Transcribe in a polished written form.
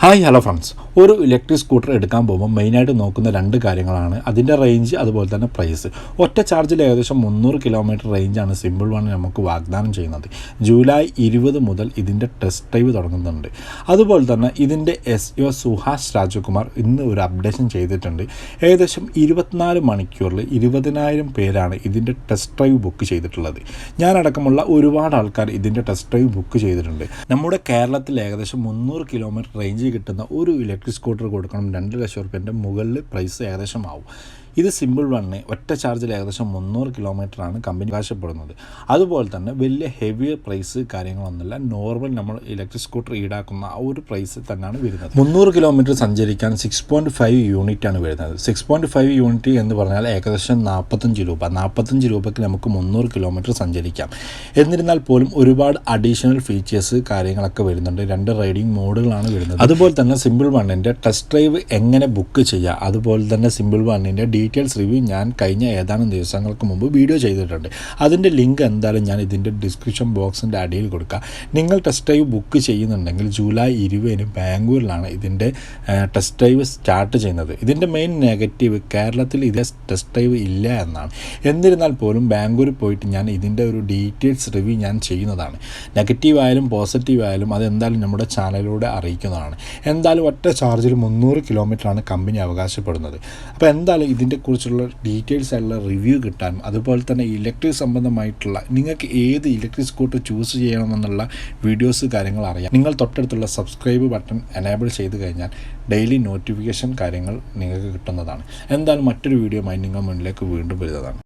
Hi hello friends, ഒരു electric scooter എടുക്കാൻ പോകുമ്പോൾ മെയിനായിട്ട് നോക്കുന്ന രണ്ട് കാര്യങ്ങളാണ് അതിൻ്റെ റേഞ്ച്, അതുപോലെ തന്നെ പ്രൈസ്. ഒറ്റ ചാർജിൽ ഏകദേശം 300 കിലോമീറ്റർ റേഞ്ചാണ് സിമ്പിൾ വൺ നമുക്ക് വാഗ്ദാനം ചെയ്യുന്നത്. ജൂലൈ 20 മുതൽ ഇതിൻ്റെ ടെസ്റ്റ് ഡ്രൈവ് തുടങ്ങുന്നുണ്ട്. അതുപോലെ തന്നെ ഇതിൻ്റെ SEO സുഹാസ് രാജകുമാർ ഇന്ന് ഒരു അപ്ഡേഷൻ ചെയ്തിട്ടുണ്ട്. ഏകദേശം 24 മണിക്കൂറിൽ 20,000 പേരാണ് ഇതിൻ്റെ ടെസ്റ്റ് ഡ്രൈവ് ബുക്ക് ചെയ്തിട്ടുള്ളത്. ഞാനടക്കമുള്ള ഒരുപാട് ആൾക്കാർ ഇതിൻ്റെ ടെസ്റ്റ് ഡ്രൈവ് ബുക്ക് ചെയ്തിട്ടുണ്ട്. നമ്മുടെ കേരളത്തിൽ ഏകദേശം 300 കിലോമീറ്റർ റേഞ്ച് കിട്ടുന്ന ഒരു ഇലക്ട്രിക് സ്കൂട്ടർ കൊടുക്കണം 2 ലക്ഷം രൂപേൻ്റെ മുകളിൽ പ്രൈസ് ഏകദേശം ആവും. ഇത് സിമ്പിൾ വണ്ണ് ഒറ്റ ചാർജിൽ ഏകദേശം 300 കിലോമീറ്ററാണ് കമ്പനി അവകാശപ്പെടുന്നത്. അതുപോലെ തന്നെ വലിയ ഹെവി പ്രൈസ് കാര്യങ്ങളൊന്നുമില്ല, നോർമൽ നമ്മൾ ഇലക്ട്രിക് സ്കൂട്ടർ ഈടാക്കുന്ന ആ ഒരു പ്രൈസ് തന്നെയാണ് വരുന്നത്. 300 കിലോമീറ്റർ സഞ്ചരിക്കാൻ 6.5 യൂണിറ്റാണ് വരുന്നത്. 6.5 യൂണിറ്റ് എന്ന് പറഞ്ഞാൽ ഏകദേശം 45 രൂപ. 45 രൂപയ്ക്ക് നമുക്ക് 300 കിലോമീറ്റർ സഞ്ചരിക്കാം. എന്നിരുന്നാൽ പോലും ഒരുപാട് അഡീഷണൽ ഫീച്ചേഴ്സ് കാര്യങ്ങളൊക്കെ വരുന്നുണ്ട്. 2 റൈഡിംഗ് മോഡുകളാണ് വരുന്നത്. അതുപോലെ തന്നെ സിമ്പിൾ വണ്ണിൻ്റെ ടെസ്റ്റ് ഡ്രൈവ് എങ്ങനെ ബുക്ക് ചെയ്യുക, അതുപോലെ തന്നെ സിമ്പിൾ വണ്ണിൻ്റെ ഡീറ്റെയിൽസ് റിവ്യൂ ഞാൻ കഴിഞ്ഞ ഏതാനും ദിവസങ്ങൾക്ക് മുമ്പ് വീഡിയോ ചെയ്തിട്ടുണ്ട്. അതിൻ്റെ ലിങ്ക് എന്തായാലും ഞാൻ ഇതിൻ്റെ ഡിസ്ക്രിപ്ഷൻ ബോക്സിൻ്റെ അടിയിൽ കൊടുക്കുക. നിങ്ങൾ ടെസ്റ്റ് ഡ്രൈവ് ബുക്ക് ചെയ്യുന്നുണ്ടെങ്കിൽ ജൂലൈ 20 ബാംഗ്ലൂരിലാണ് ഇതിൻ്റെ ടെസ്റ്റ് ഡ്രൈവ് സ്റ്റാർട്ട് ചെയ്യുന്നത്. ഇതിൻ്റെ മെയിൻ നെഗറ്റീവ് കേരളത്തിൽ ഇതേ ടെസ്റ്റ് ഡ്രൈവ് ഇല്ല എന്നാണ്. എന്നിരുന്നാൽ പോലും ബാംഗ്ലൂരിൽ പോയിട്ട് ഞാൻ ഇതിൻ്റെ ഒരു ഡീറ്റെയിൽസ് റിവ്യൂ ഞാൻ ചെയ്യുന്നതാണ്. നെഗറ്റീവ് ആയാലും പോസിറ്റീവ് ആയാലും അതെന്തായാലും നമ്മുടെ ചാനലിലൂടെ അറിയിക്കുന്നതാണ്. എന്തായാലും ഒറ്റ ചാർജിൽ 300 കിലോമീറ്ററാണ് കമ്പനി അവകാശപ്പെടുന്നത്. അപ്പോൾ എന്തായാലും ഇതിനെക്കുറിച്ചുള്ള ഡീറ്റെയിൽസ് ആയിട്ടുള്ള റിവ്യൂ കിട്ടാനും അതുപോലെ തന്നെ ഇലക്ട്രിക് സംബന്ധമായിട്ടുള്ള നിങ്ങൾക്ക് ഏത് ഇലക്ട്രിക് സ്കൂട്ടർ ചൂസ് ചെയ്യണമെന്നുള്ള വീഡിയോസ് കാര്യങ്ങൾ അറിയാം. നിങ്ങൾ തൊട്ടടുത്തുള്ള സബ്സ്ക്രൈബ് ബട്ടൺ എനേബിൾ ചെയ്ത് കഴിഞ്ഞാൽ ഡെയിലി നോട്ടിഫിക്കേഷൻ കാര്യങ്ങൾ നിങ്ങൾക്ക് കിട്ടുന്നതാണ്. എന്തായാലും മറ്റൊരു വീഡിയോയുമായി നിങ്ങൾ മുന്നിലേക്ക് വീണ്ടും വരുന്നതാണ്.